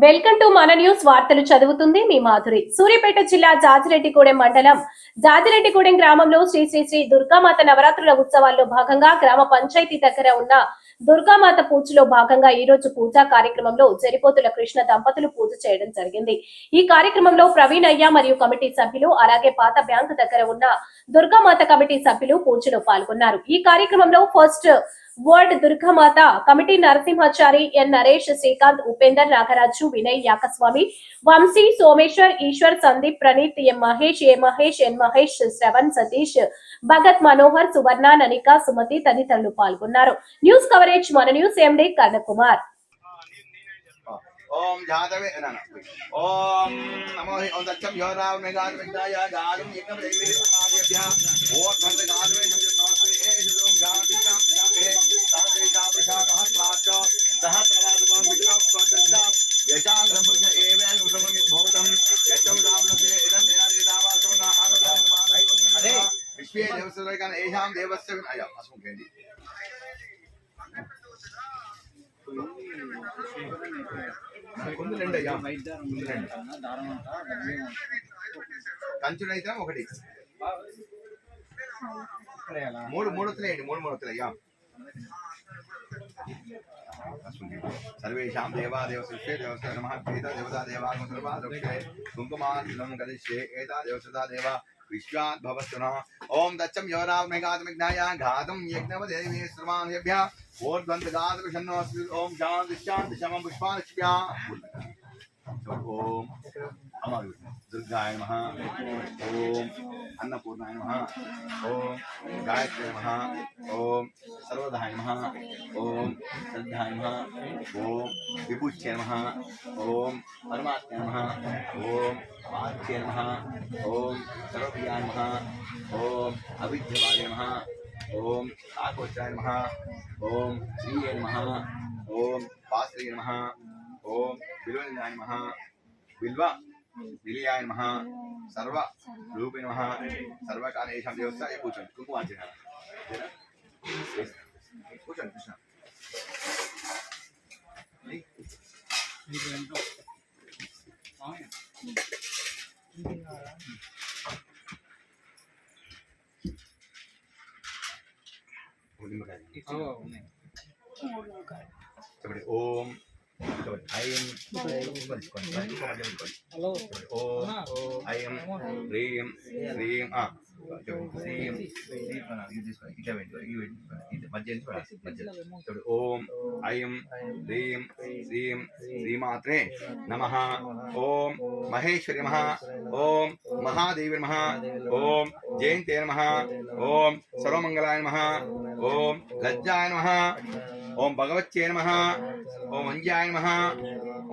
Welcome to మన news. వార్తలు చదువుతుంది మీ మాధురి. సూర్యాపేట జిల్లా జాజిరెడ్డిగూడెం మండలం జాజిరెడ్డిగూడెం గ్రామంలో శ్రీ శ్రీ శ్రీ దుర్గామాత నవరాత్రుల ఉత్సవాల్లో భాగంగా గ్రామ పంచాయతీ దగ్గర ఉన్న దుర్గామాత పూజలో భాగంగా ఈ రోజు పూజా కార్యక్రమంలో జరిపోతుల కృష్ణ దంపతులు పూజ చేయడం జరిగింది. ఈ కార్యక్రమంలో ప్రవీణ్ అయ్య మరియు కమిటీ సభ్యులు అలాగే పాత బ్యాంకు దగ్గర ఉన్న దుర్గామాత కమిటీ సభ్యులు పూజలో పాల్గొన్నారు. ఈ కార్యక్రమంలో first ward Durgamata committee Narasimhachari, N Naresh, Srikanth, Upender, Nagaraju, Vinay, Yakaswamy, Vamshi, Someshwar, Eshwar, Sandeep, Praneeth, M Mahesh, N Mahesh, Shravan, Satish, Bhagat, Manohar, Suvarna, Nanika, Sumathi తదితరులు పాల్గొన్నారు. న్యూస్ కవరేజ్ మన న్యూస్ ఎండి కర్ణకుమార్. ओम जातवे ओम नमो ओम दक्षम योराव मेगाद विद्याया गादम एकम देवी समाध्यभ्या ओम भक्त गादवे नमस्ते एजोम गादिष्टाम जामे तावे जापशा सहस्राच सहस्रवादमं विक्रम स्वदृष्टा यशां ब्रह्मज्ञ एवेन उद्रमं भवतं यशं रामनसे इदं देनादेवासुना आगतं अरे विश्वे देवसर्वैकान एषां देवस्य अयम् अस्मुखेदि కంచుడైతే ఒకటి మూడు మూడొత్తులేయండి మూడు మూడొత్తులయ్యా सर्वेषां देवादेवसृष्टे देवस्य नमः प्रीता देवता देवागम सर्वादक्षे कुङ्कुमार्जनं करिष्ये एता देवसदा देवा विश्वात् भवस्तुनः ओम दच्चं योराव मेघातमिघ्नाय घातं यज्ञवदेवी सर्वाण्यभ्यः ओर्ध्वन्तगातकृष्णो ओम शान्ति शान्ति शमं पुष्पाणिभ्यः ओम अमर दुर्गाय नमः ओम अन्नपूर्णाय नमः ओम गायत्र्यै नमः ओम सर्वदाय नमः ओम श्रद्धाय नमः ओम विभूत्यै नमः ओम परमात्मने नमः ओम आत्ये नमः ओम सर्वप्रियाय नमः ओम अविद्यवाय नमः ओम आकोचाय नमः ओम श्रीये नमः ओम पास्त्रे नमः ओम बिल्वलिंगाय नमः बिल्वा निलयाय नमः सर्व रूपे नमः सर्वकालेषां देवस्याय पूजन कुंकुमार्चना पूजन कृष्ण ओम ऐं ओम ऐं ह्रीं श्रीं ओम ऐं ह्रीं श्रीं श्रीमात्रे नमः ओम महेश्वरी नमः ओम महादेवी नमः ओम जयन्ते नमः ओम सर्वमंगलाय नमः ओम लज्जाय नमः ओम भगवत्यै नमः ओम अंजाय नमः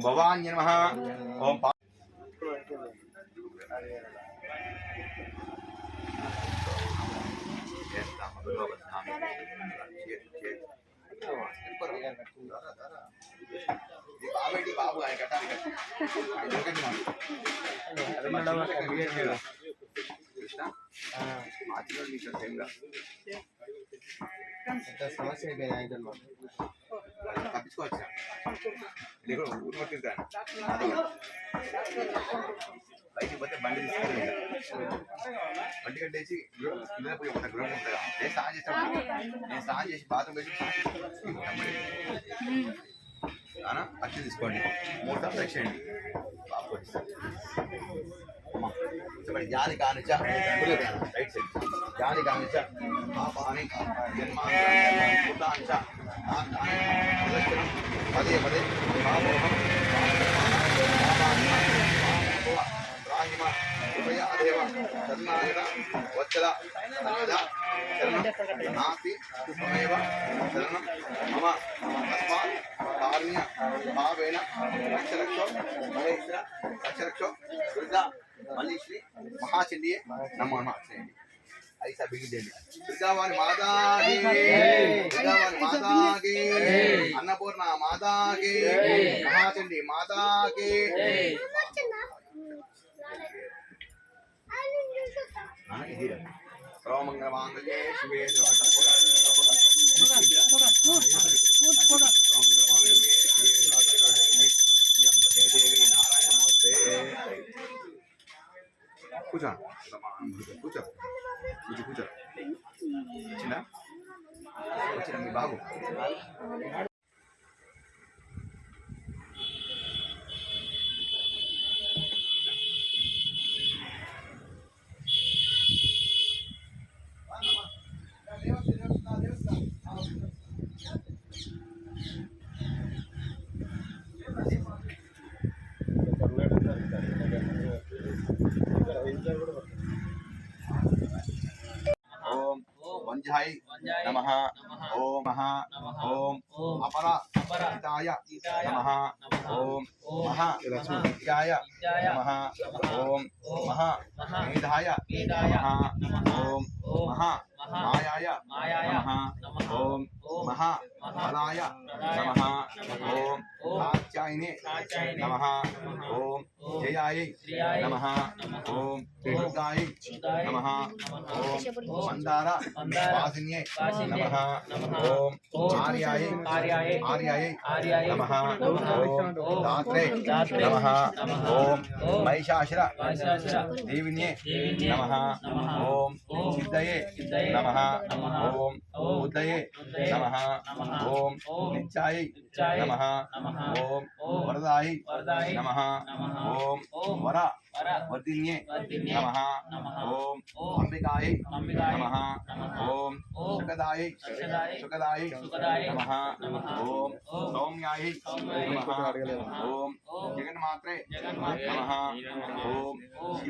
भवान्यै नमः ओम बाबू आहे సమస్య తప్పించుకోవచ్చా ఊరు బయటికి పోతే బండి తీసుకెళ్ళి బండి కట్టేసి కింద పోయి ఒక గృహం ఉంటుంది నేను స్నానం చేస్తాను నేను స్నానం చేసి బాత్రూమ్ వేసి అక్షి తీసుకోండి 3 సార్లు బ్రష్ చేయండి బాబు జ్ఞాని కానిచ రైట్ సైడ్ జ్ఞాని కానిచ పాపాని జన్మాంచ పదే పదే పాపోహం రాహిమ ఉపయాదేవ శరణాగత వత్సల సర్వదా శరణం నాస్తి త్వమేవ శరణం మమ తస్మాత్ కారుణ్య భావేన రక్షరక్షో మహేశ్వర రక్షరక్షో దుర్గా మల్లీశ్వరి महाचंडी नमो नमः చేయండి ऐसा బిగించండి దుర్గావాని మాతాకి దుర్గావాని మాతాకి అన్నపూర్ణ మాతాకి మహాచండి మాతాకి సర్వమంగళమాంగళ్యే శివే సర్వమంగళమాంగళ్యే శివే కూర్చో కూర్చో కూర్చో కూర్చో చిన్న వచ్చిన మీ బాబు ఓం వంజాయ నమః ఓం మహా ఓం అపరాజితాయ నమః ఓం మహా విద్యాయ నమః ఓం మహా మేధాయ నమః ఓం మహా మాయాయ నమః ఓం మహా బలాయ నమః ఓం కాత్యాయనే నమః ఓం జయాయ నమః ఓం దుర్గాయ నమః ఓం మందార వాసిన్యే నమః ఓం ఆర్యాయ నమః ఓం దాత్రే నమః ఓం మహిషాసుర దేవిన్యే నమః ఓం సిద్ధయే నమః ఓం బుద్ధయే నమః ఓం నిత్యాయ నమః ఓం వరదాయ నమః ఓం వర వర్ధిన్యే నమః ఓం అంబికాయ నమః ఓం సుఖదాయ నమః ఓం సౌమ్యాయ నమః ఓం జగన్మాత్రే నమః ఓం